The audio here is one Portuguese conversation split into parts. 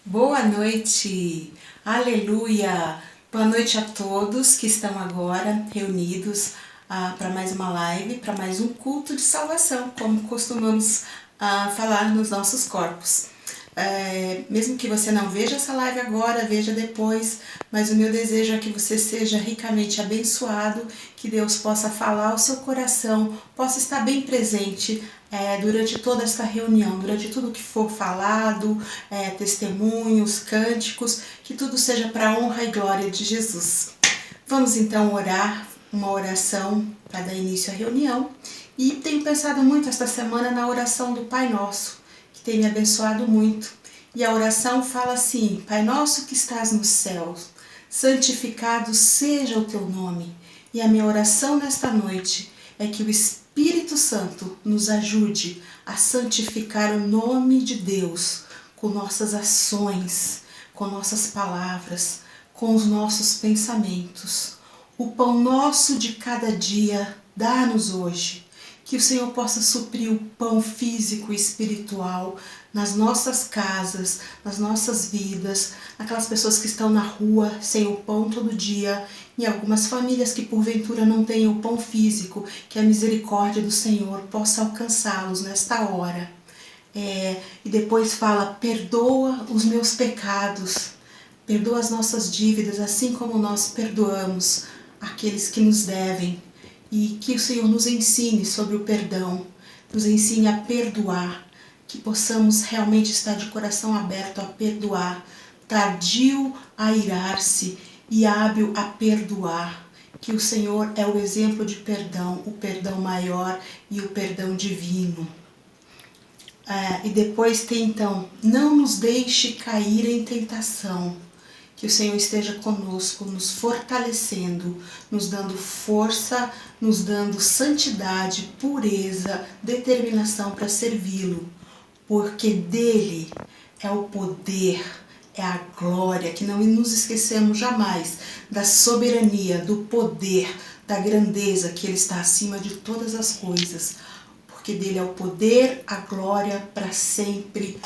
Boa noite, aleluia! Boa noite a todos que estão agora reunidos para mais uma live, para mais um culto de salvação, como costumamos falar nos nossos corpos. Mesmo que você não veja essa live agora, veja depois, mas o meu desejo é que você seja ricamente abençoado, que Deus possa falar ao seu coração, possa estar bem presente durante toda esta reunião, durante tudo que for falado, testemunhos, cânticos, que tudo seja para a honra e glória de Jesus. Vamos então orar, uma oração para dar início à reunião, e tenho pensado muito esta semana na oração do Pai Nosso, que tem me abençoado muito, e a oração fala assim: Pai Nosso que estás nos céus, santificado seja o teu nome. E a minha oração nesta noite é que o Espírito Santo nos ajude a santificar o nome de Deus com nossas ações, com nossas palavras, com os nossos pensamentos. O pão nosso de cada dia dá-nos hoje. Que o Senhor possa suprir o pão físico e espiritual nas nossas casas, nas nossas vidas, aquelas pessoas que estão na rua sem o pão todo dia, em algumas famílias que porventura não têm o pão físico, que a misericórdia do Senhor possa alcançá-los nesta hora. E depois fala: perdoa os meus pecados, perdoa as nossas dívidas, assim como nós perdoamos aqueles que nos devem. E que o Senhor nos ensine sobre o perdão, nos ensine a perdoar, que possamos realmente estar de coração aberto a perdoar, tardio a irar-se e hábil a perdoar, que o Senhor é o exemplo de perdão, o perdão maior e o perdão divino. E depois tem então: não nos deixe cair em tentação. Que o Senhor esteja conosco, nos fortalecendo, nos dando força, nos dando santidade, pureza, determinação para servi-lo, porque dele é o poder, é a glória, que não nos esquecemos jamais da soberania, do poder, da grandeza, que ele está acima de todas as coisas, porque dele é o poder, a glória para sempre.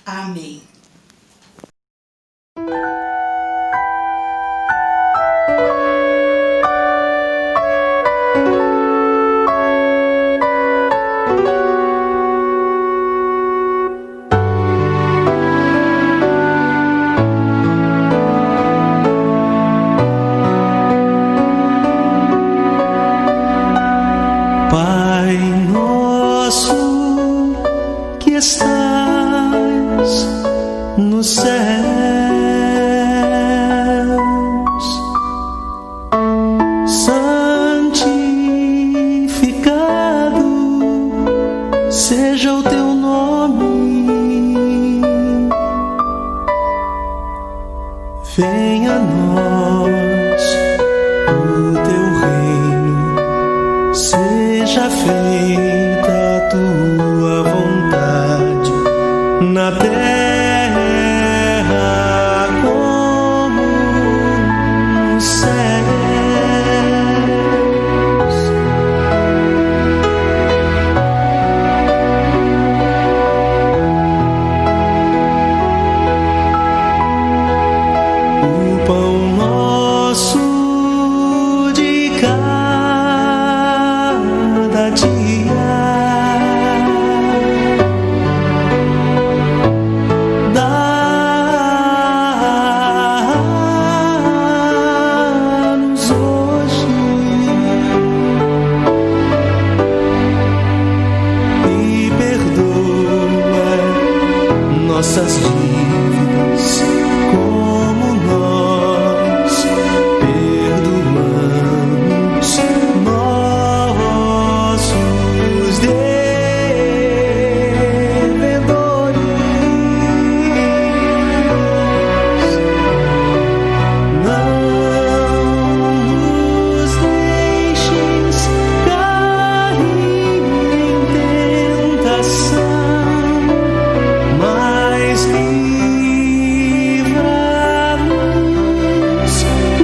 Amém. Venha a nós o teu reino, seja feita a tua vontade, na terra como nos céus. Pão nosso de cada dia, dá-nos hoje e perdoa nossas dívidas, como nós perdoamos nossos devedores. Não nos deixes cair em tentação, mas livra-nos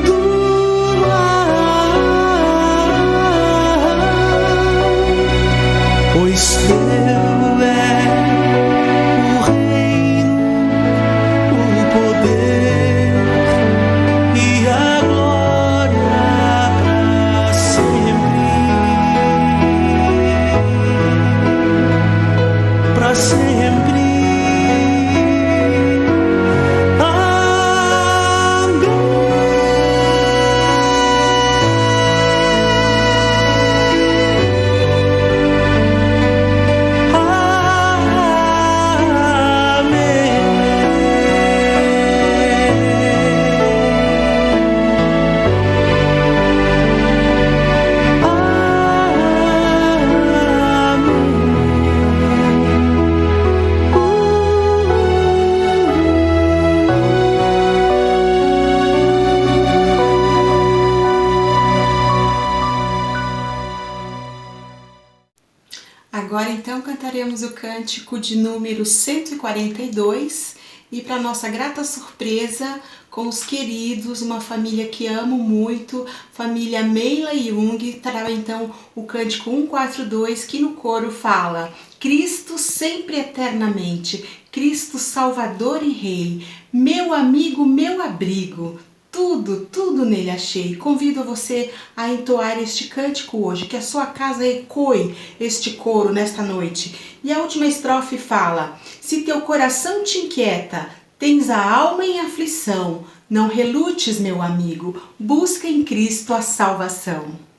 do mal, pois teu é o reino, o Agora então cantaremos o cântico de número 142 e para nossa grata surpresa com os queridos, uma família que amo muito, família Meila Jung, trará então o cântico 142 que no coro fala: Cristo sempre eternamente, Cristo Salvador e Rei, meu amigo, meu abrigo. Tudo nele achei. Convido você a entoar este cântico hoje, que a sua casa ecoe este coro nesta noite. E a última estrofe fala: se teu coração te inquieta, tens a alma em aflição, não relutes, meu amigo, busca em Cristo a salvação.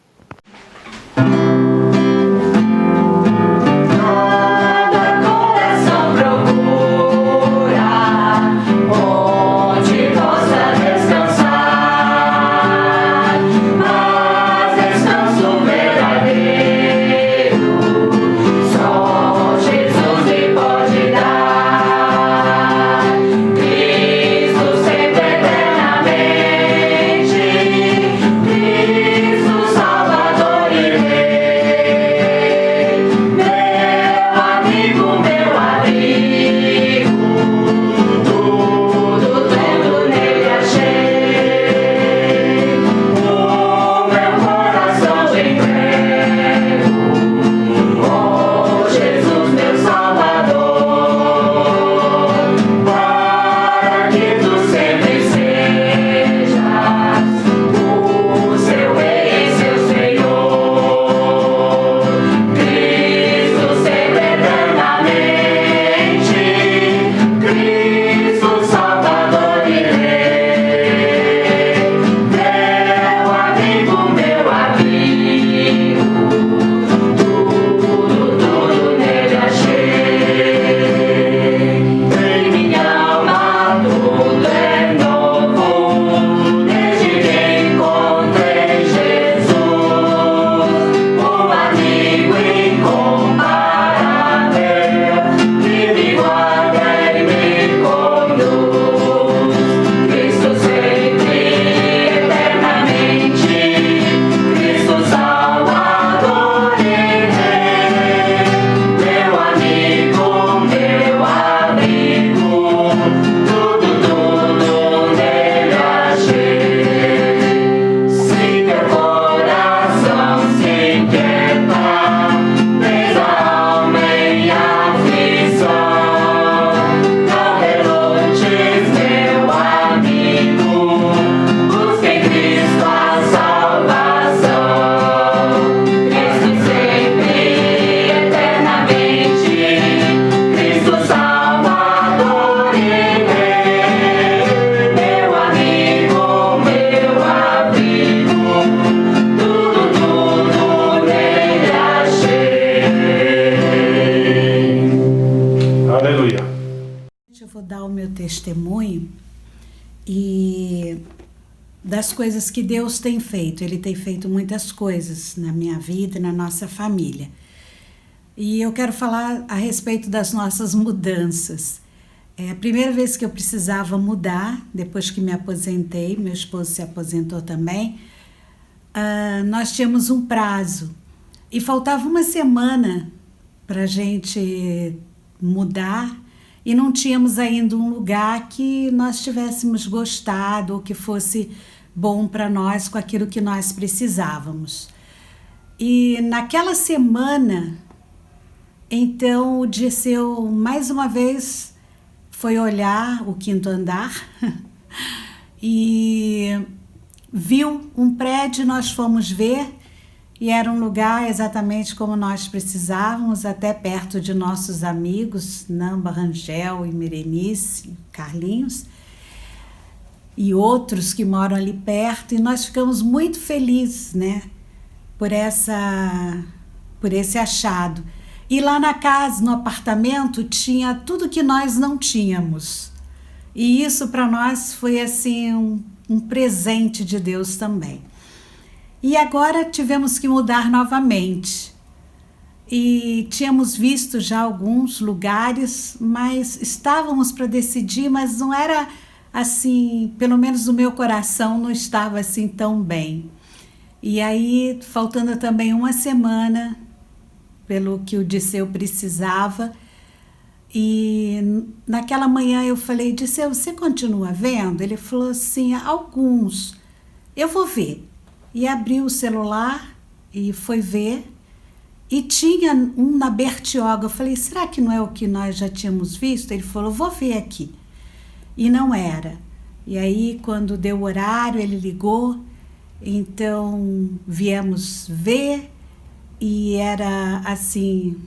Testemunho e das coisas que Deus tem feito. Ele tem feito muitas coisas na minha vida e na nossa família. E eu quero falar a respeito das nossas mudanças. É a primeira vez que eu precisava mudar, depois que me aposentei, meu esposo se aposentou também, nós tínhamos um prazo e faltava uma semana para a gente mudar. E não tínhamos ainda um lugar que nós tivéssemos gostado ou que fosse bom para nós com aquilo que nós precisávamos. E naquela semana, então o Dirceu mais uma vez foi olhar o quinto andar e viu um prédio, nós fomos ver. E era um lugar exatamente como nós precisávamos, até perto de nossos amigos, Namba, Rangel e Mirenice, Carlinhos, e outros que moram ali perto. E nós ficamos muito felizes, né, por esse achado. E lá na casa, no apartamento, tinha tudo que nós não tínhamos. E isso para nós foi assim um presente de Deus também. E agora tivemos que mudar novamente. E tínhamos visto já alguns lugares, mas estávamos para decidir, mas não era assim, pelo menos no meu coração não estava assim tão bem. E aí, faltando também uma semana pelo que o Disseu precisava. E naquela manhã eu falei, Disseu, você continua vendo? Ele falou assim, alguns. Eu vou ver. E abriu o celular e foi ver. E tinha um na Bertioga. Eu falei, será que não é o que nós já tínhamos visto? Ele falou, vou ver aqui. E não era. E aí, quando deu o horário, ele ligou. Então, viemos ver. E era, assim,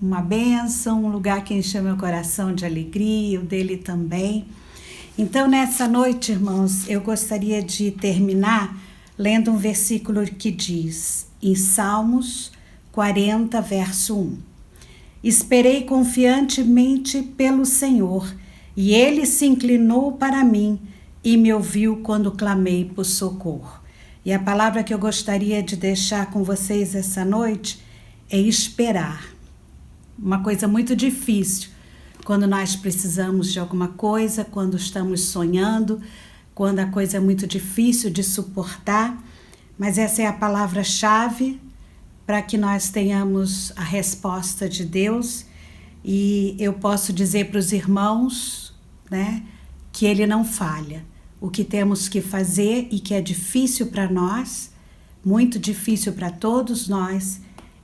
uma bênção, um lugar que encheu meu coração de alegria, o dele também. Então, nessa noite, irmãos, eu gostaria de terminar lendo um versículo que diz, em Salmos 40, verso 1. Esperei confiantemente pelo Senhor, e ele se inclinou para mim e me ouviu quando clamei por socorro. E a palavra que eu gostaria de deixar com vocês essa noite é esperar. Uma coisa muito difícil quando nós precisamos de alguma coisa, quando estamos sonhando, quando a coisa é muito difícil de suportar, mas essa é a palavra-chave para que nós tenhamos a resposta de Deus. E eu posso dizer para os irmãos, né, que Ele não falha. O que temos que fazer e que é difícil para nós, muito difícil para todos nós,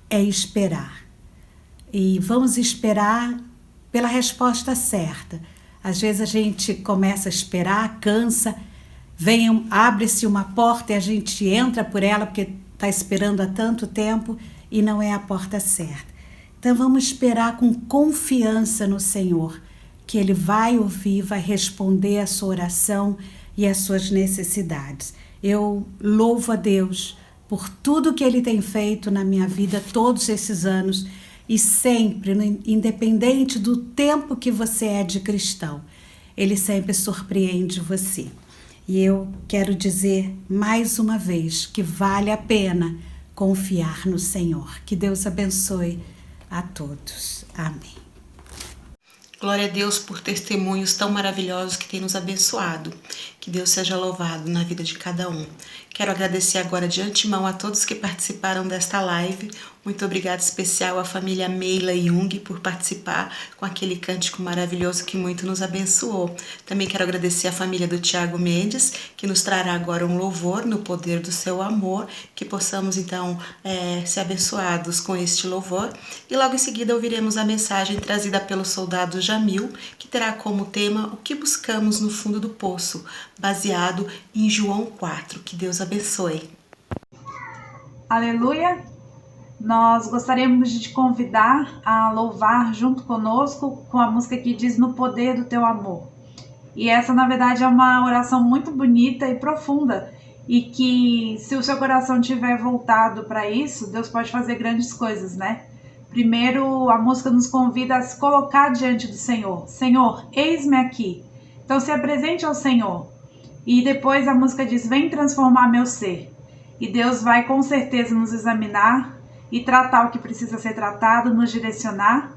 é esperar. E vamos esperar pela resposta certa. Às vezes a gente começa a esperar, cansa, abre-se uma porta e a gente entra por ela porque está esperando há tanto tempo e não é a porta certa. Então vamos esperar com confiança no Senhor, que Ele vai ouvir, vai responder a sua oração e as suas necessidades. Eu louvo a Deus por tudo que Ele tem feito na minha vida todos esses anos e sempre, independente do tempo que você é de cristão, Ele sempre surpreende você. E eu quero dizer mais uma vez que vale a pena confiar no Senhor. Que Deus abençoe a todos. Amém. Glória a Deus por testemunhos tão maravilhosos que tem nos abençoado. Que Deus seja louvado na vida de cada um. Quero agradecer agora de antemão a todos que participaram desta live. Muito obrigado especial à família Meila Jung por participar com aquele cântico maravilhoso que muito nos abençoou. Também quero agradecer à família do Tiago Mendes, que nos trará agora um louvor no poder do seu amor, que possamos então ser abençoados com este louvor. E logo em seguida ouviremos a mensagem trazida pelo soldado Jamil, que terá como tema o que buscamos no fundo do poço, baseado em João 4. Que Deus abençoe. Aleluia! Nós gostaríamos de te convidar a louvar junto conosco com a música que diz No Poder do Teu Amor. E essa, na verdade, é uma oração muito bonita e profunda, e que, se o seu coração estiver voltado para isso, Deus pode fazer grandes coisas, né? Primeiro, a música nos convida a se colocar diante do Senhor. Senhor, eis-me aqui. Então, se apresente ao Senhor. E depois a música diz, vem transformar meu ser. E Deus vai com certeza nos examinar e tratar o que precisa ser tratado, nos direcionar.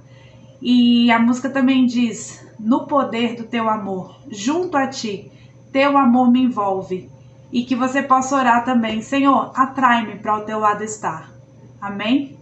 E a música também diz, no poder do teu amor, junto a ti, teu amor me envolve. E que você possa orar também, Senhor, atrai-me para o teu lado estar. Amém?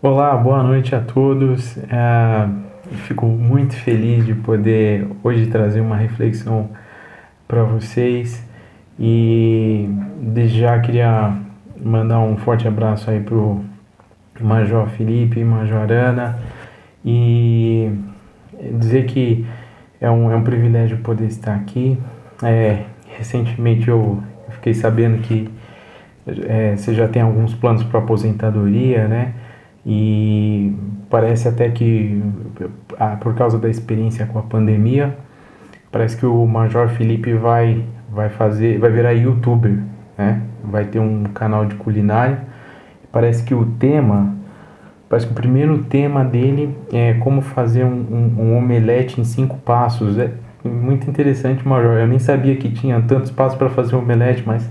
Olá, boa noite a todos. Fico muito feliz de poder hoje trazer uma reflexão para vocês e desde já queria mandar um forte abraço aí pro Major Felipe, Major Ana e dizer que é um privilégio poder estar aqui. Recentemente eu fiquei sabendo que você já tem alguns planos para aposentadoria, né? E parece até que, por causa da experiência com a pandemia, parece que o Major Felipe vai virar youtuber, né? Vai ter um canal de culinária. Parece que o primeiro tema dele é como fazer um omelete em 5 passos. É muito interessante, Major. Eu nem sabia que tinha tantos passos para fazer um omelete, mas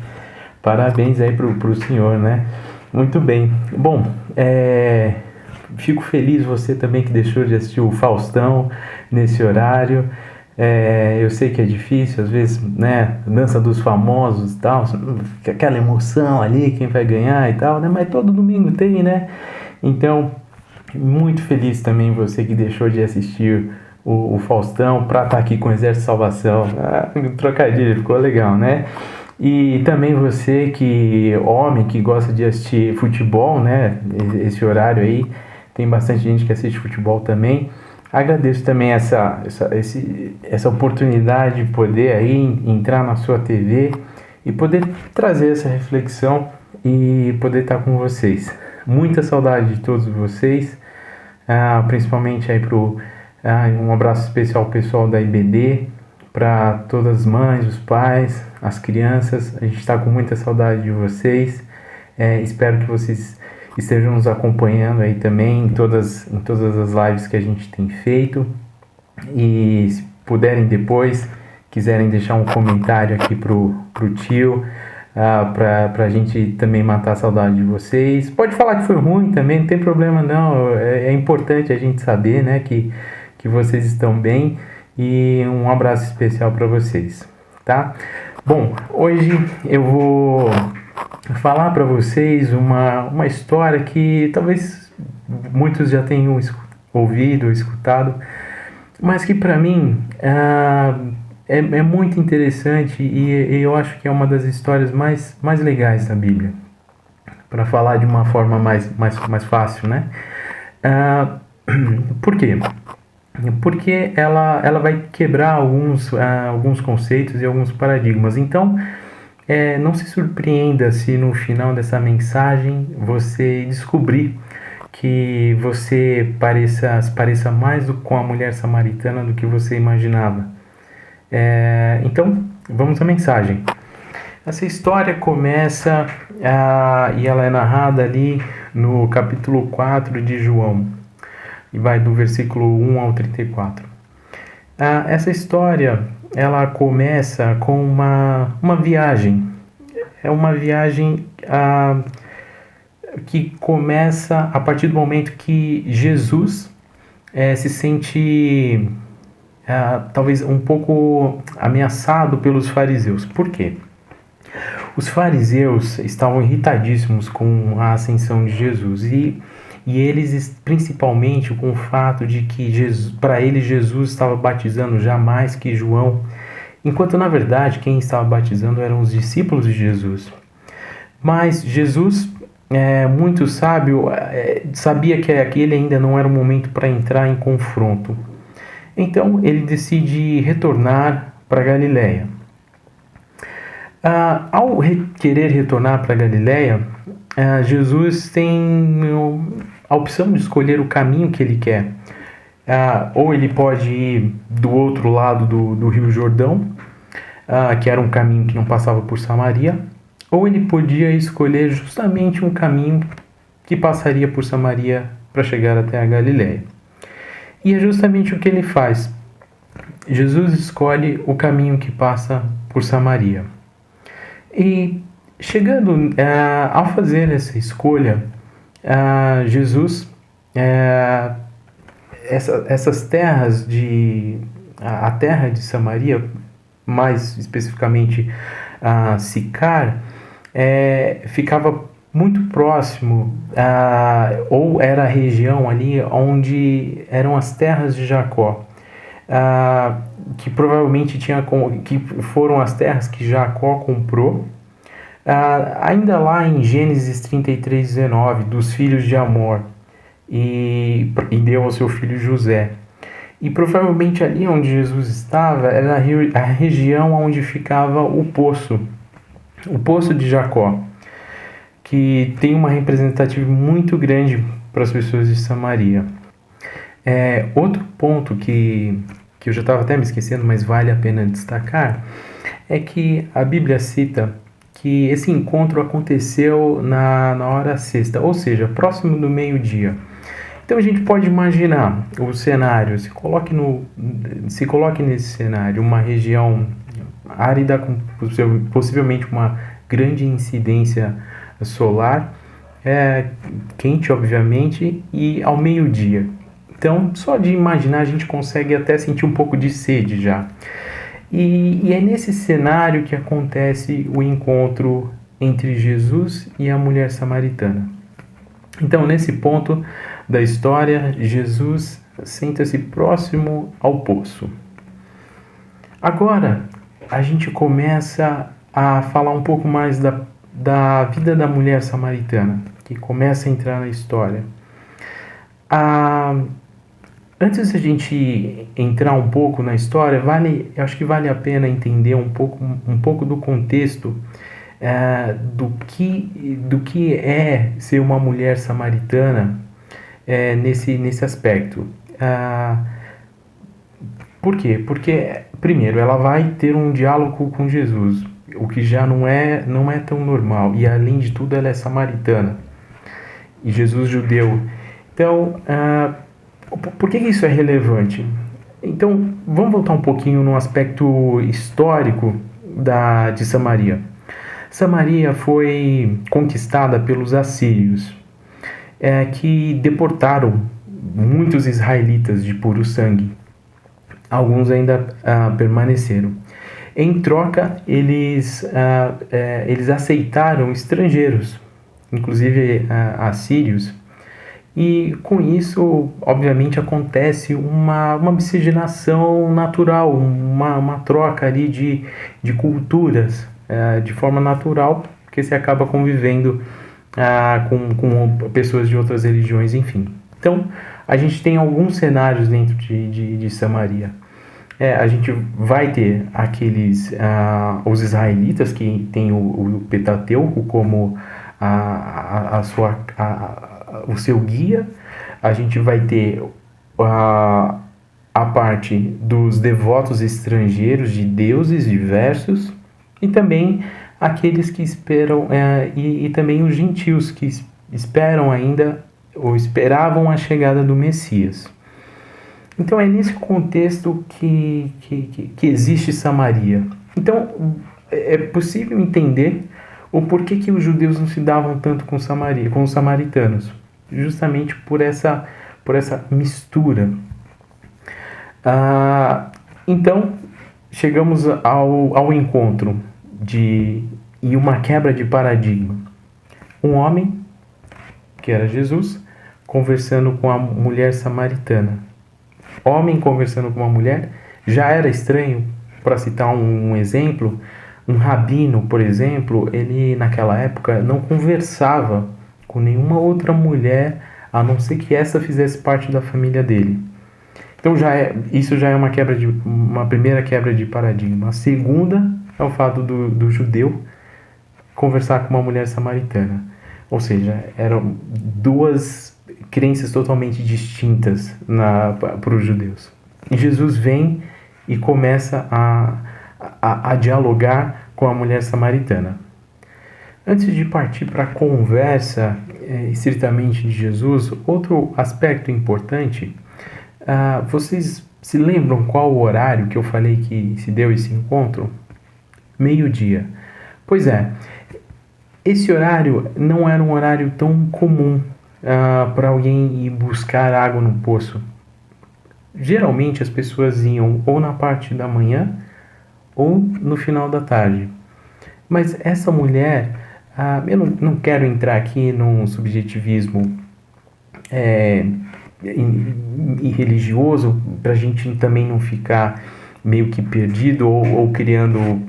parabéns aí pro senhor, né? Muito bem. Bom, fico feliz você também que deixou de assistir o Faustão nesse horário. Eu sei que é difícil, às vezes, né? Dança dos famosos e tal, aquela emoção ali, quem vai ganhar e tal, né? Mas todo domingo tem, né? Então, muito feliz também você que deixou de assistir o Faustão para estar aqui com o Exército de Salvação. Trocadilho, ficou legal, né? E também você homem que gosta de assistir futebol, né? Esse horário aí, tem bastante gente que assiste futebol também. Agradeço também essa oportunidade de poder aí entrar na sua TV e poder trazer essa reflexão e poder estar com vocês. Muita saudade de todos vocês, principalmente aí um abraço especial ao pessoal da IBD, para todas as mães, os pais, as crianças. A gente está com muita saudade de vocês. Espero que vocês estejam nos acompanhando aí também em todas as lives que a gente tem feito. E se puderem depois, quiserem deixar um comentário aqui pro tio, para a gente também matar a saudade de vocês. Pode falar que foi ruim também, não tem problema não. É importante a gente saber, né, que vocês estão bem. E um abraço especial para vocês, tá? Bom, hoje eu vou falar para vocês uma história que talvez muitos já tenham ouvido, escutado, mas que para mim é muito interessante e eu acho que é uma das histórias mais legais da Bíblia, para falar de uma forma mais fácil, né? Por quê? Porque ela vai quebrar alguns conceitos e alguns paradigmas. Então, não se surpreenda se no final dessa mensagem você descobrir que você se pareça mais com a mulher samaritana do que você imaginava. Então, vamos à mensagem. Essa história começa e ela é narrada ali no capítulo 4 de João. E vai do versículo 1 ao 34. Essa história, ela começa com uma viagem. É uma viagem que começa a partir do momento que Jesus se sente talvez um pouco ameaçado pelos fariseus. Por quê? Os fariseus estavam irritadíssimos com a ascensão de Jesus e eles, principalmente com o fato de que para eles Jesus estava batizando já mais que João, enquanto na verdade quem estava batizando eram os discípulos de Jesus. Mas Jesus, muito sábio, sabia que aquele ainda não era o momento para entrar em confronto. Então ele decide retornar para Galiléia. Ao querer retornar para Galiléia, Jesus tem a opção de escolher o caminho que ele quer. Ou ele pode ir do outro lado do Rio Jordão, que era um caminho que não passava por Samaria, ou ele podia escolher justamente um caminho que passaria por Samaria para chegar até a Galiléia. E é justamente o que ele faz. Jesus escolhe o caminho que passa por Samaria. E chegando ao fazer essa escolha, Jesus, essas terras a terra de Samaria, mais especificamente Sicar, ficava muito próximo, ou era a região ali onde eram as terras de Jacó, que provavelmente que foram as terras que Jacó comprou, ainda lá em Gênesis 33:19, dos filhos de Amor, e deu ao seu filho José. E provavelmente ali onde Jesus estava era a região onde ficava o poço de Jacó, que tem uma representatividade muito grande para as pessoas de Samaria. Outro ponto que eu já estava até me esquecendo, mas vale a pena destacar, é que a Bíblia cita que esse encontro aconteceu na hora sexta, ou seja, próximo do meio-dia. Então a gente pode imaginar o cenário, se coloque nesse cenário, uma região árida com possivelmente uma grande incidência solar, quente obviamente, e ao meio-dia. Então só de imaginar a gente consegue até sentir um pouco de sede já. E é nesse cenário que acontece o encontro entre Jesus e a mulher samaritana. Então nesse ponto da história, Jesus senta-se próximo ao poço. Agora, a gente começa a falar um pouco mais da vida da mulher samaritana, que começa a entrar na história. Antes da gente entrar um pouco na história, eu acho que vale a pena entender um pouco do contexto do que é ser uma mulher samaritana nesse aspecto. Por quê? Porque, primeiro, ela vai ter um diálogo com Jesus, o que já não é tão normal, e além de tudo ela é samaritana, e Jesus judeu. Então, por que isso é relevante? Então, vamos voltar um pouquinho no aspecto histórico de Samaria. Samaria foi conquistada pelos assírios, que deportaram muitos israelitas de puro sangue. Alguns ainda permaneceram. Em troca, eles aceitaram estrangeiros, inclusive assírios, e com isso, obviamente, acontece uma miscigenação natural, uma troca ali de culturas de forma natural, porque se acaba convivendo com pessoas de outras religiões, enfim. Então, a gente tem alguns cenários dentro de Samaria. A gente vai ter os israelitas, que tem o Pentateuco como o seu guia. A gente vai ter a parte dos devotos estrangeiros de deuses diversos, e também aqueles que esperam, e também os gentios que esperam ainda, ou esperavam a chegada do Messias. Então é nesse contexto que existe Samaria. Então é possível entender o porquê que os judeus não se davam tanto com os samaritanos, justamente por essa mistura. Então chegamos ao encontro e uma quebra de paradigma. Um homem, que era Jesus, conversando com a mulher samaritana. Homem conversando com uma mulher já era estranho. Para citar um exemplo, um rabino, por exemplo, ele naquela época não conversava com nenhuma outra mulher, a não ser que essa fizesse parte da família dele. Então isso já é uma primeira quebra de paradigma. A segunda é o fato do judeu conversar com uma mulher samaritana. Ou seja, eram duas crenças totalmente distintas para os judeus. E Jesus vem e começa a dialogar com a mulher samaritana. Antes de partir para a conversa estritamente de Jesus, outro aspecto importante, vocês se lembram qual o horário que eu falei que se deu esse encontro? Meio-dia. Pois é, esse horário não era um horário tão comum para alguém ir buscar água no poço. Geralmente as pessoas iam ou na parte da manhã ou no final da tarde. Mas essa mulher Eu não quero entrar aqui num subjetivismo e religioso, para a gente também não ficar meio que perdido ou criando,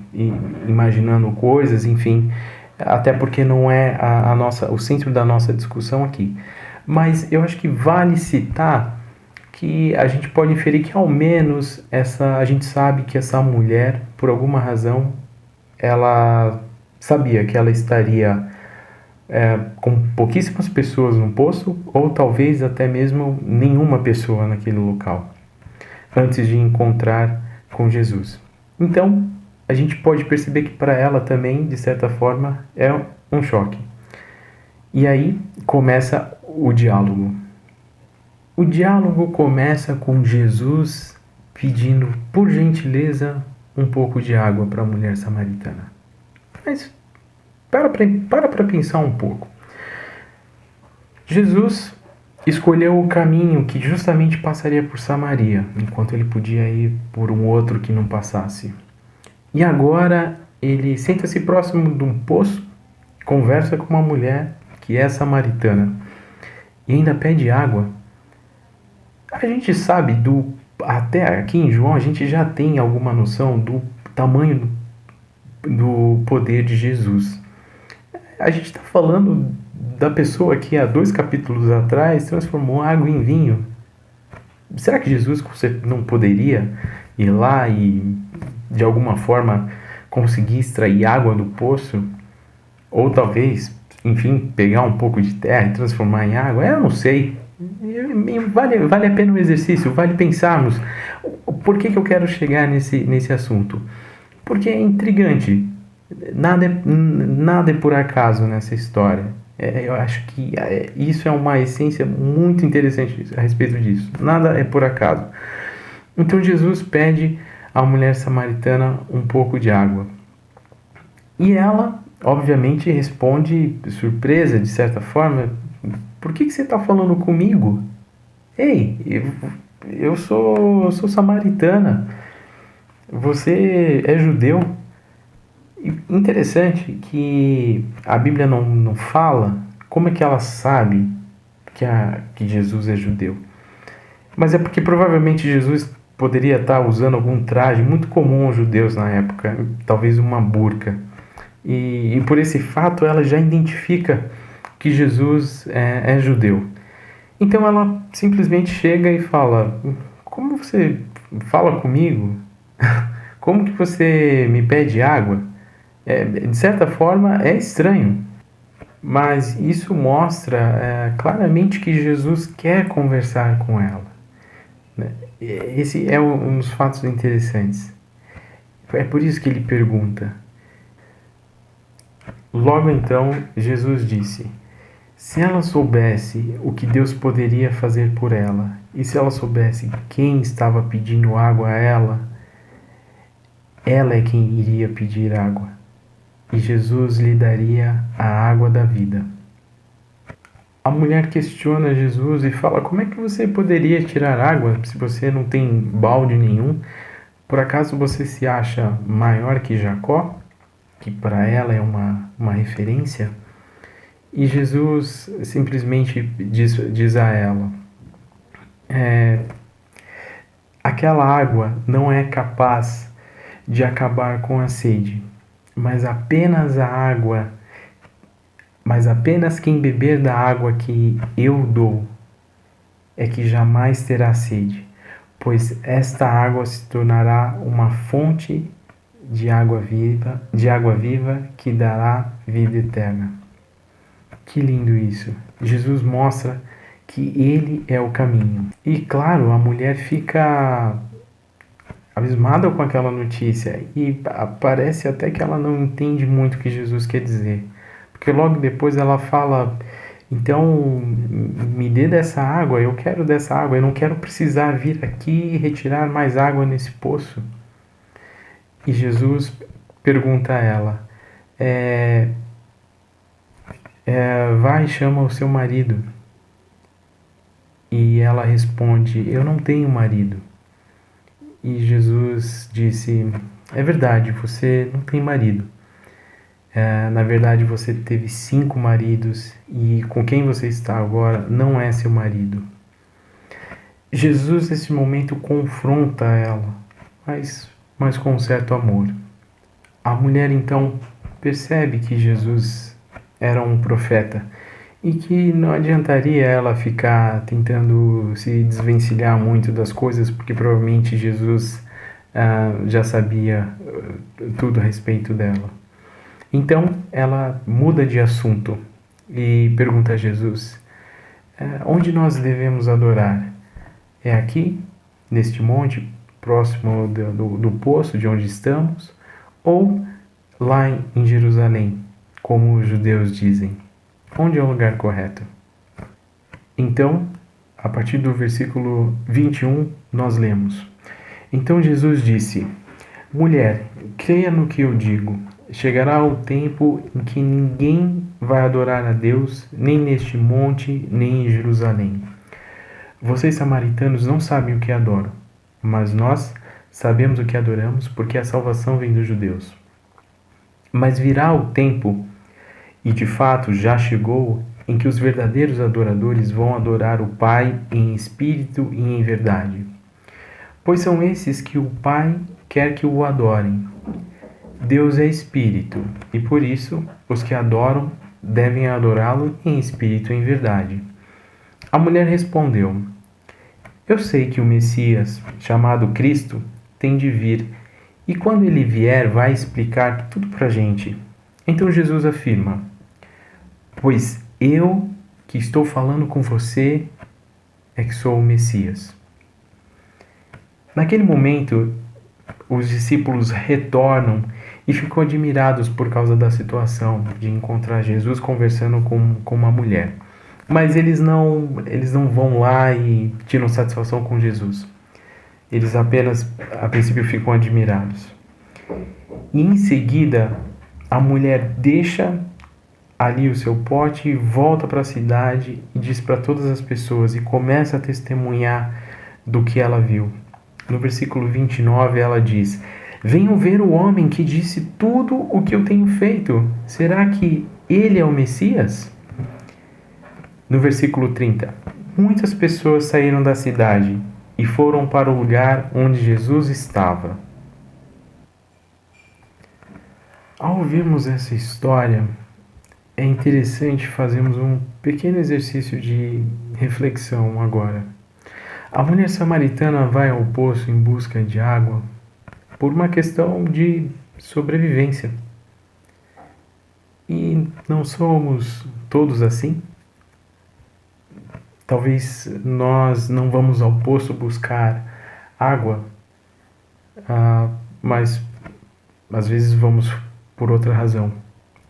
imaginando coisas, enfim, até porque não é o centro da nossa discussão aqui. Mas eu acho que vale citar que a gente pode inferir que ao menos a gente sabe que essa mulher, por alguma razão, ela sabia que ela estaria com pouquíssimas pessoas no poço, ou talvez até mesmo nenhuma pessoa naquele local, antes de encontrar com Jesus. Então, a gente pode perceber que para ela também, de certa forma, é um choque. E aí começa o diálogo. O diálogo começa com Jesus pedindo, por gentileza, um pouco de água para a mulher samaritana. Mas para pensar um pouco. Jesus escolheu o caminho que justamente passaria por Samaria, enquanto ele podia ir por um outro que não passasse. E agora ele senta-se próximo de um poço, conversa com uma mulher que é samaritana e ainda pede água. A gente sabe até aqui em João a gente já tem alguma noção do tamanho do poder de Jesus. A gente está falando da pessoa que há 2 capítulos atrás transformou água em vinho. Será que Jesus não poderia ir lá e de alguma forma conseguir extrair água do poço? Ou talvez, enfim, pegar um pouco de terra e transformar em água? Eu não sei. Vale a pena o exercício, vale pensarmos. Por que eu quero chegar nesse assunto? Porque é intrigante. Nada é por acaso nessa história. Eu acho que isso é uma essência muito interessante a respeito disso. Nada é por acaso. Então Jesus pede à mulher samaritana um pouco de água. E ela, obviamente, responde surpresa, de certa forma. Por que você está falando comigo? Ei, eu sou samaritana. Você é judeu? Interessante que a Bíblia não fala como é que ela sabe que Jesus é judeu. Mas é porque provavelmente Jesus poderia estar usando algum traje muito comum aos judeus na época, talvez uma burca. E por esse fato ela já identifica que Jesus é judeu. Então ela simplesmente chega e fala: como você fala comigo? Como que você me pede água? De certa forma é estranho, mas isso mostra claramente que Jesus quer conversar com ela. Esse é um dos fatos interessantes. É por isso que ele pergunta. Logo então, Jesus disse: se ela soubesse o que Deus poderia fazer por ela, e se ela soubesse quem estava pedindo água a ela é quem iria pedir água. E Jesus lhe daria a água da vida. A mulher questiona Jesus e fala: como é que você poderia tirar água se você não tem balde nenhum? Por acaso você se acha maior que Jacó? Que para ela é uma referência? E Jesus simplesmente diz a ela: aquela água não é capaz de acabar com a sede, mas apenas quem beber da água que eu dou é que jamais terá sede, pois esta água se tornará uma fonte de água viva que dará vida eterna. Que lindo isso! Jesus mostra que ele é o caminho. E claro, a mulher fica abismada com aquela notícia e parece até que ela não entende muito o que Jesus quer dizer. Porque logo depois ela fala: então me dê dessa água, eu quero dessa água, eu não quero precisar vir aqui e retirar mais água nesse poço. E Jesus pergunta a ela: vai e chama o seu marido. E ela responde: eu não tenho marido. E Jesus disse: é verdade, você não tem marido. Na verdade, você teve 5 maridos e com quem você está agora não é seu marido. Jesus, nesse momento, confronta ela, mas com um certo amor. A mulher, então, percebe que Jesus era um profeta e que não adiantaria ela ficar tentando se desvencilhar muito das coisas, porque provavelmente Jesus já sabia tudo a respeito dela. Então ela muda de assunto e pergunta a Jesus: onde nós devemos adorar? É aqui, neste monte, próximo do poço de onde estamos, ou lá em Jerusalém, como os judeus dizem? Onde é o lugar correto? Então, a partir do versículo 21, nós lemos: Então Jesus disse: Mulher, creia no que eu digo. Chegará o tempo em que ninguém vai adorar a Deus, nem neste monte, nem em Jerusalém. Vocês samaritanos não sabem o que adoram, mas nós sabemos o que adoramos, porque a salvação vem dos judeus. Mas virá o tempo, e de fato já chegou, em que os verdadeiros adoradores vão adorar o Pai em espírito e em verdade. Pois são esses que o Pai quer que o adorem. Deus é espírito, e por isso os que adoram devem adorá-lo em espírito e em verdade. A mulher respondeu: Eu sei que o Messias, chamado Cristo, tem de vir, e quando ele vier vai explicar tudo pra gente. Então Jesus afirma: Pois eu que estou falando com você é que sou o Messias. Naquele momento, os discípulos retornam e ficam admirados por causa da situação de encontrar Jesus conversando com uma mulher. Mas eles não vão lá e tiram satisfação com Jesus. Eles apenas, a princípio, ficam admirados. E em seguida, a mulher deixa ali o seu pote e volta para a cidade e diz para todas as pessoas e começa a testemunhar do que ela viu. No versículo 29, ela diz: Venham ver o homem que disse tudo o que eu tenho feito. Será que ele é o Messias? No versículo 30, muitas pessoas saíram da cidade e foram para o lugar onde Jesus estava. Ao ouvirmos essa história, é interessante fazermos um pequeno exercício de reflexão agora. A mulher samaritana vai ao poço em busca de água por uma questão de sobrevivência. E não somos todos assim? Talvez nós não vamos ao poço buscar água, mas às vezes vamos por outra razão.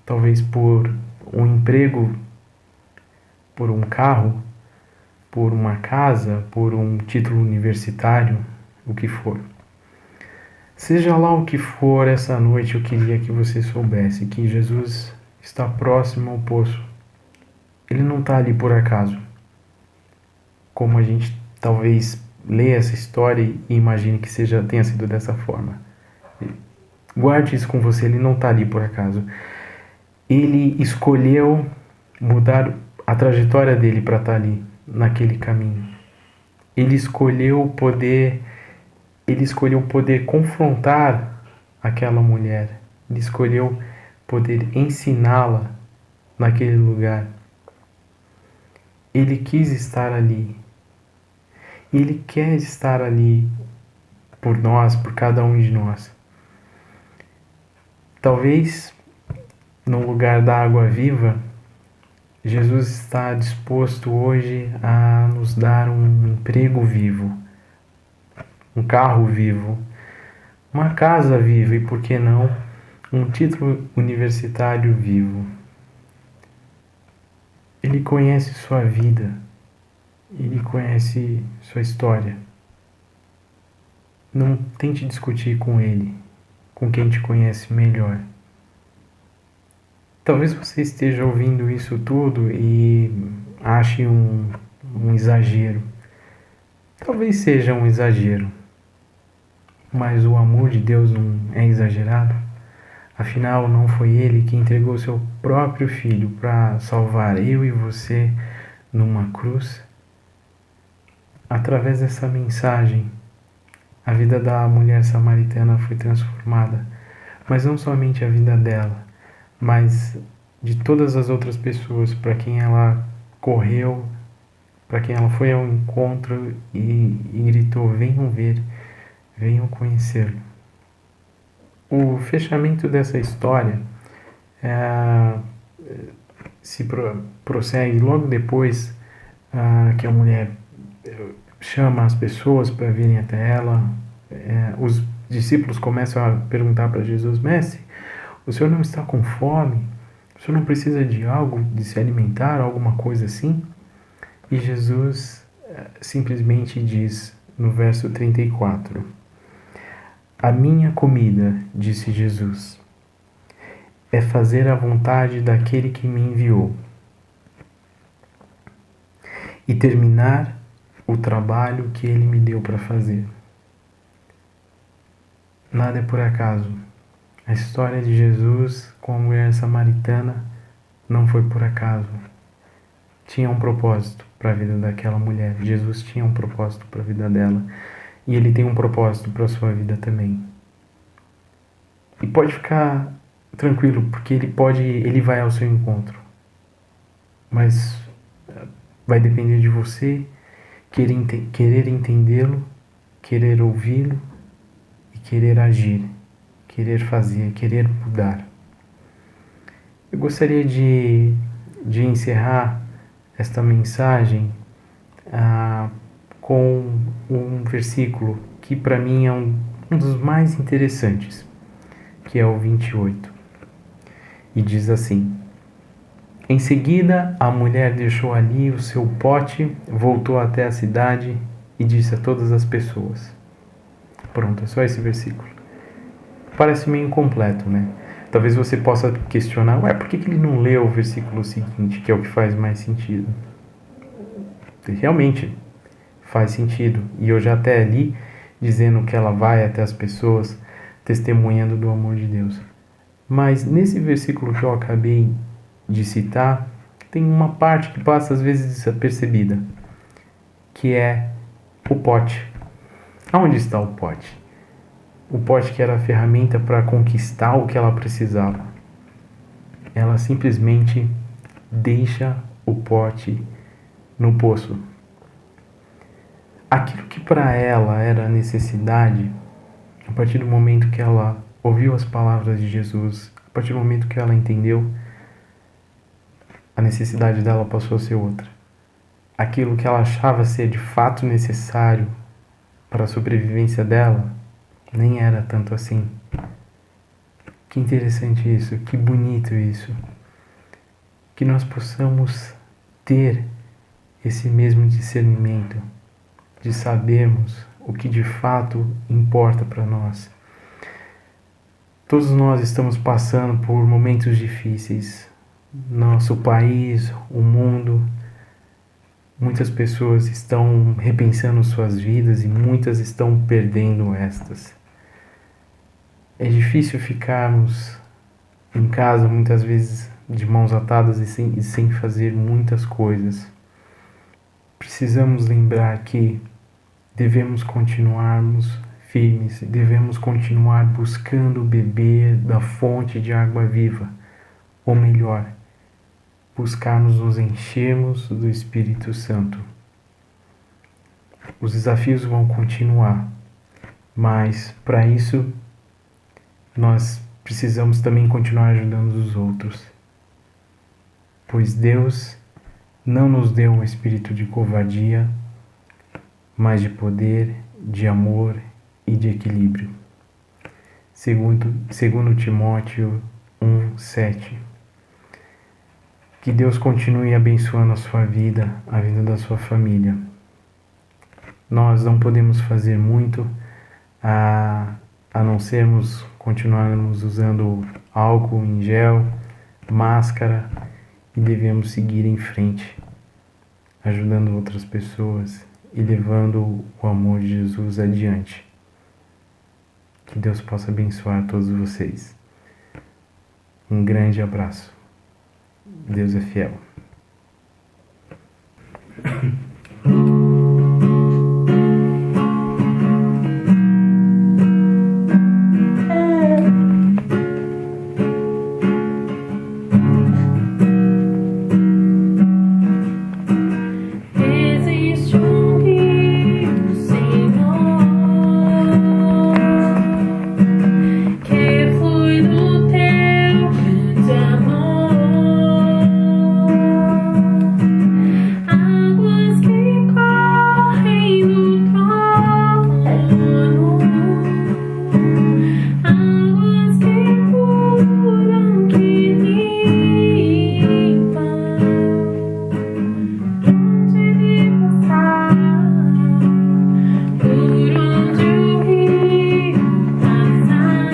Talvez por um emprego, por um carro, por uma casa, por um título universitário, o que for. Seja lá o que for, essa noite eu queria que você soubesse que Jesus está próximo ao poço. Ele não está ali por acaso. Como a gente talvez leia essa história e imagine que tenha sido dessa forma. Guarde isso com você, ele não está ali por acaso. Ele escolheu mudar a trajetória dele para estar ali, naquele caminho. Ele escolheu poder confrontar aquela mulher. Ele escolheu poder ensiná-la naquele lugar. Ele quis estar ali. Ele quer estar ali por nós, por cada um de nós. Talvez no lugar da água viva, Jesus está disposto hoje a nos dar um emprego vivo, um carro vivo, uma casa viva e, por que não, um título universitário vivo. Ele conhece sua vida, ele conhece sua história. Não tente discutir com ele, com quem te conhece melhor. Talvez você esteja ouvindo isso tudo e ache um exagero. Talvez seja um exagero, mas o amor de Deus não é exagerado. Afinal, não foi Ele que entregou seu próprio Filho para salvar eu e você numa cruz? Através dessa mensagem, a vida da mulher samaritana foi transformada, mas não somente a vida dela, mas de todas as outras pessoas para quem ela correu, para quem ela foi ao encontro e gritou: venham ver, venham conhecê-lo. O fechamento dessa história prossegue logo depois que a mulher chama as pessoas para virem até ela. Os discípulos começam a perguntar para Jesus: Mestre, o senhor não está com fome? O senhor não precisa de algo, de se alimentar, alguma coisa assim? E Jesus simplesmente diz no verso 34: A minha comida, disse Jesus, é fazer a vontade daquele que me enviou e terminar o trabalho que ele me deu para fazer. Nada é por acaso. A história de Jesus com a mulher samaritana não foi por acaso. Tinha um propósito para a vida daquela mulher. Jesus tinha um propósito para a vida dela. E Ele tem um propósito para a sua vida também. E pode ficar tranquilo, porque Ele vai ao seu encontro. Mas vai depender de você querer entendê-lo, querer ouvi-lo e querer agir, querer fazer, querer mudar. Eu gostaria de encerrar esta mensagem com um versículo que para mim é um dos mais interessantes, que é o 28. E diz assim: Em seguida, a mulher deixou ali o seu pote, voltou até a cidade e disse a todas as pessoas. Pronto, é só esse versículo. Parece meio incompleto, né? Talvez você possa questionar: por que ele não leu o versículo seguinte, que é o que faz mais sentido? Realmente faz sentido. E eu já até li dizendo que ela vai até as pessoas, testemunhando do amor de Deus. Mas nesse versículo que eu acabei de citar, tem uma parte que passa às vezes desapercebida, que é o pote. Aonde está o pote? O pote que era a ferramenta para conquistar o que ela precisava. Ela simplesmente deixa o pote no poço. Aquilo que para ela era a necessidade, a partir do momento que ela ouviu as palavras de Jesus, a partir do momento que ela entendeu, a necessidade dela passou a ser outra. Aquilo que ela achava ser de fato necessário para a sobrevivência dela, nem era tanto assim. Que interessante isso, que bonito isso. Que nós possamos ter esse mesmo discernimento, de sabermos o que de fato importa para nós. Todos nós estamos passando por momentos difíceis. Nosso país, o mundo, muitas pessoas estão repensando suas vidas e muitas estão perdendo estas. É difícil ficarmos em casa muitas vezes de mãos atadas e sem fazer muitas coisas. Precisamos lembrar que devemos continuarmos firmes, devemos continuar buscando beber da fonte de água viva, ou melhor, buscarmos nos enchermos do Espírito Santo. Os desafios vão continuar, mas para isso nós precisamos também continuar ajudando os outros, pois Deus não nos deu um espírito de covardia, mas de poder, de amor e de equilíbrio. Segundo Timóteo 1:7. Que Deus continue abençoando a sua vida, a vida da sua família. Nós não podemos fazer muito a não sermos continuarmos usando álcool em gel, máscara, e devemos seguir em frente, ajudando outras pessoas e levando o amor de Jesus adiante. Que Deus possa abençoar todos vocês. Um grande abraço. Deus é fiel. Existe um rio, Senhor, que flui do teu grande amor, águas que correm do trono, águas que curam, que limpam. Onde ele passar, por onde o rio passar,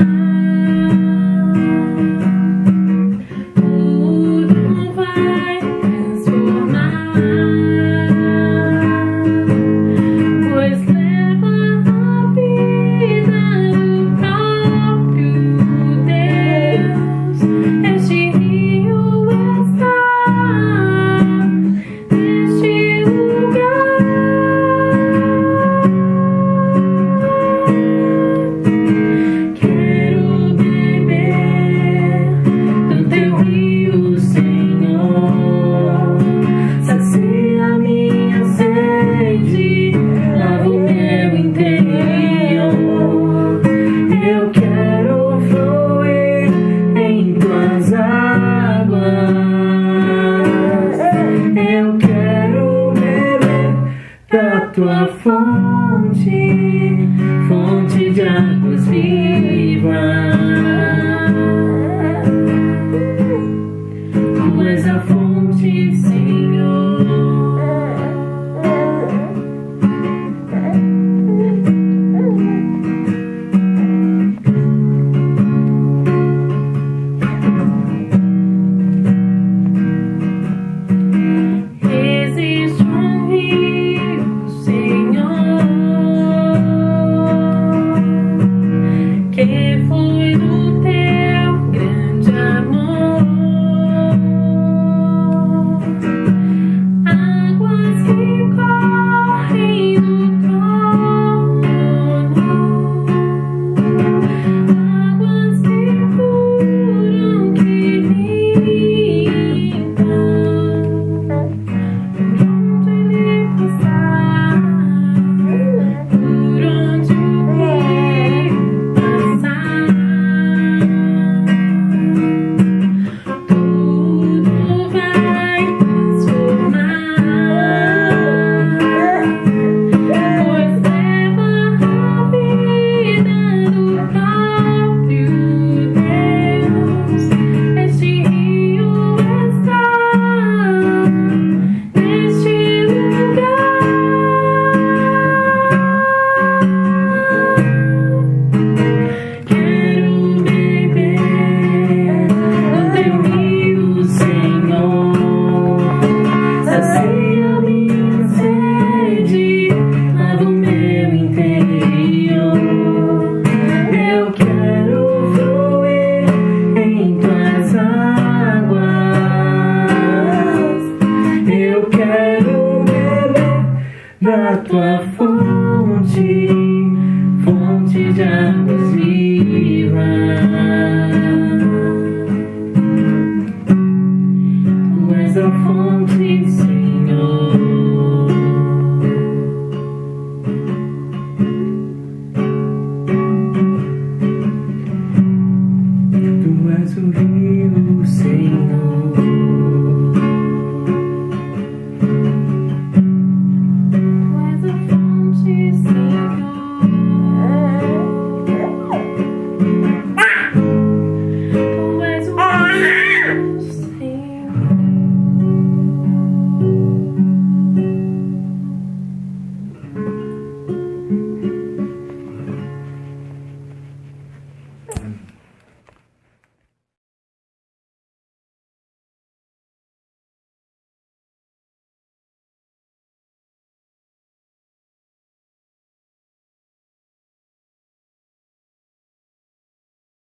tudo vai transformar, pois leva a vida do próprio Deus. Este rio está neste lugar. Quero beber do teu rio, Senhor. Sacia minha sede, lava o meu interior. Eu quero fluir em tuas águas. Eu quero beber da tua fonte, fonte de águas vivas. Tu és a fonte, Senhor. Existe um rio, Senhor, que flui do teu grande amor, águas que correm do trono, águas que curam, que limpam. Por onde ele passar, por onde o rio passar, tudo vai transformar, pois leva a vida do próprio Deus. Este rio está neste lugar. Quero beber do teu rio, Senhor. Sacia minha sede, lava o meu interior. Eu quero fluir em tuas águas. Eu quero beber da tua fonte, fonte de águas vivas. Tu és a fonte, Senhor.